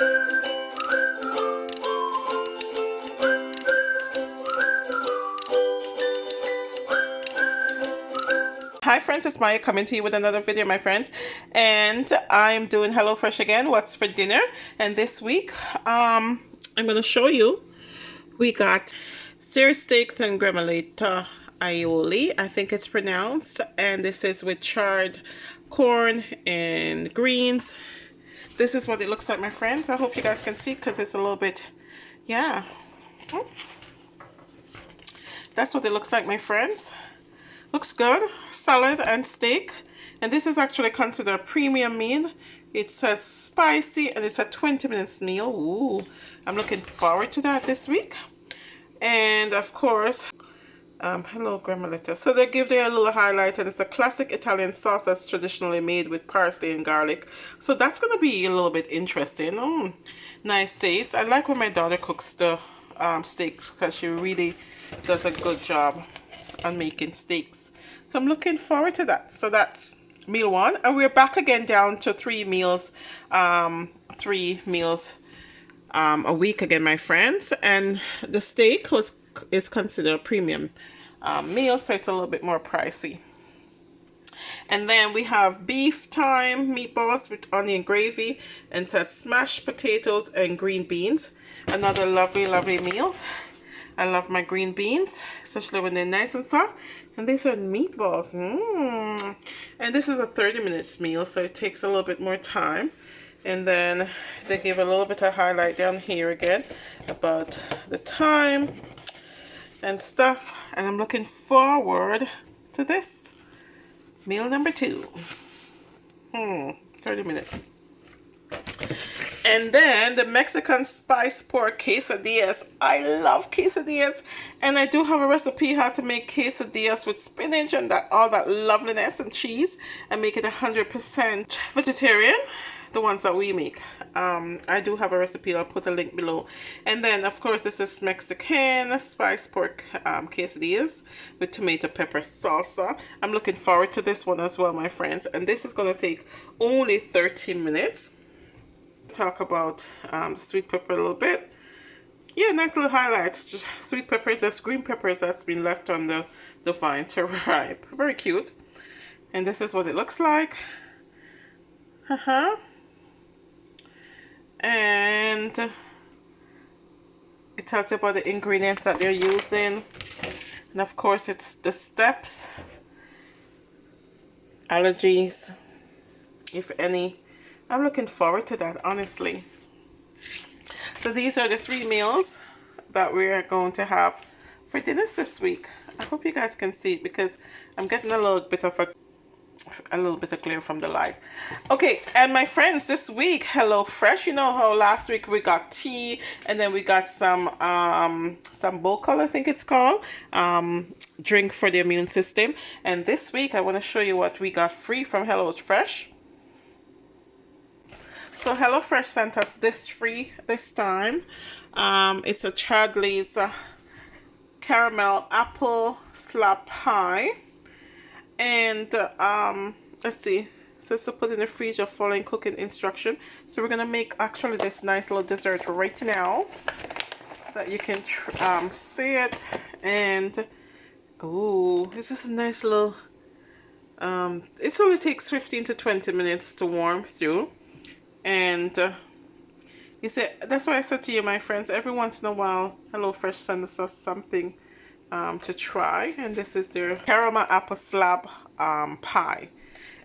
Hi friends, it's Maya coming to you with another video, my friends, and I'm doing HelloFresh again, what's for dinner. And this week I'm going to show you, we got sear steaks and gremolata aioli, I think it's pronounced, and this is with charred corn and greens. This is what it looks like, my friends. I hope you guys can see because it's a little bit, yeah, that's what it looks like, my friends. Looks good. Salad and steak. And this is actually considered a premium meal. It says spicy and it's a 20 minutes meal. Ooh, I'm looking forward to that this week. And of course, hello gremolata. So they give there a little highlight, and it's a classic Italian sauce that's traditionally made with parsley and garlic. So that's going to be a little bit interesting. Nice taste. I like when my daughter cooks the steaks because she really does a good job on making steaks. So I'm looking forward to that. So that's meal one, and we're back again down to three meals a week again, my friends. And the steak is considered a premium meal, so it's a little bit more pricey. And then we have beef thyme meatballs with onion gravy, and it says smashed potatoes and green beans. Another lovely meal. I love my green beans, especially when they're nice and soft. And these are meatballs. And this is a 30 minutes meal, so it takes a little bit more time. And then they give a little bit of highlight down here again about the time and stuff. And I'm looking forward to this. Meal number 2. 30 minutes. And then the Mexican spice pork quesadillas. I love quesadillas, and I do have a recipe how to make quesadillas with spinach and all that loveliness and cheese, and make it 100% vegetarian, the ones that we make. I do have a recipe. I'll put a link below. And then of course this is Mexican spice pork quesadillas with tomato pepper salsa. I'm looking forward to this one as well, my friends, and this is going to take only 30 minutes. Talk about sweet pepper a little bit. Yeah, nice little highlights. Sweet peppers, that's green peppers that's been left on the vine to ripe. Very cute. And this is what it looks like. And it tells you about the ingredients that they're using, and of course it's the steps, allergies, if any. I'm looking forward to that, honestly. So these are the 3 meals that we're going to have for dinner this week. I hope you guys can see it because I'm getting a little bit of glare from the light. Okay, and my friends, this week, HelloFresh, you know how last week we got tea, and then we got some Bocol, I think it's called, drink for the immune system. And this week I want to show you what we got free from HelloFresh. So HelloFresh sent us this free this time. It's a Chadley's caramel apple slab pie. And let's see, it says to put in the fridge of following cooking instruction. So we're gonna make actually this nice little dessert right now, so that you can see it. And oh, this is a nice little. It only takes 15 to 20 minutes to warm through. And you see, that's why I said to you, my friends, every once in a while HelloFresh sends us something to try. And this is their caramel apple slab pie,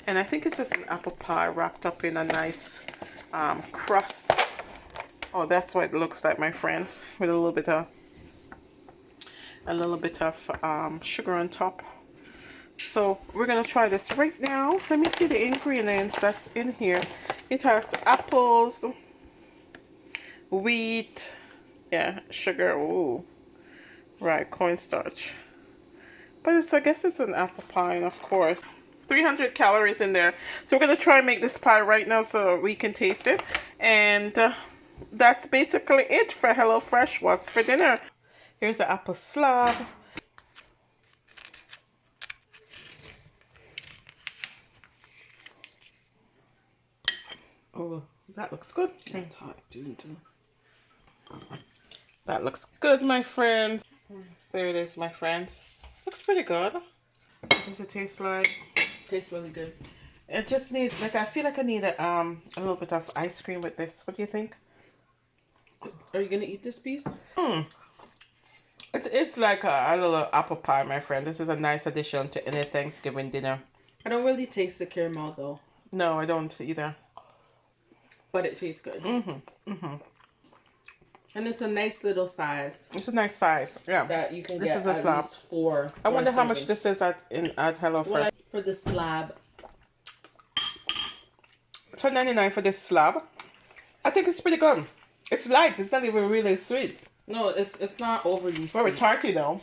and I think it's just an apple pie wrapped up in a nice crust. Oh, that's what it looks like, my friends, with a little bit of sugar on top. So we're gonna try this right now. Let me see the ingredients that's in here. It has apples, wheat, yeah, sugar, ooh, right, cornstarch. But it's, I guess it's an apple pie, and of course 300 calories in there. So we're gonna try and make this pie right now so we can taste it. And that's basically it for HelloFresh what's for dinner. Here's the apple slab. Oh, That looks good. That's hot, dude. That looks good, my friends. There it is, my friends. Looks pretty good. What does it taste like? Tastes really good. It just needs, like, I feel like I need a little bit of ice cream with this. What do you think? Are you gonna eat this piece? It's like a little apple pie, my friend. This is a nice addition to any Thanksgiving dinner. I don't really taste the caramel though. No, I don't either. But it tastes good. And it's a nice little size. It's a nice size. Yeah. That you can This get is a at slab. least 4. I wonder how servings. much this is at HelloFresh. Well, for the slab. $2.99 for this slab. I think it's pretty good. It's light. It's not even really sweet. No, it's not overly sweet. Very tarty though.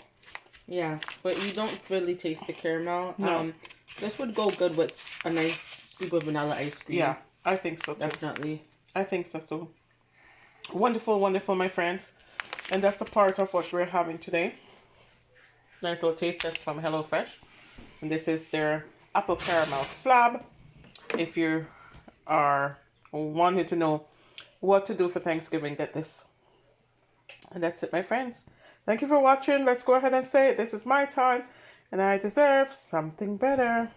Yeah, but you don't really taste the caramel. No. This would go good with a nice scoop of vanilla ice cream. Yeah, I think so too. Definitely. I think so too. Wonderful, wonderful, my friends. And that's a part of what we're having today. Nice little taste test from HelloFresh. And this is their apple caramel slab. If you are wanting to know what to do for Thanksgiving, get this. And that's it, my friends. Thank you for watching. Let's go ahead and say it. This is my time, and I deserve something better.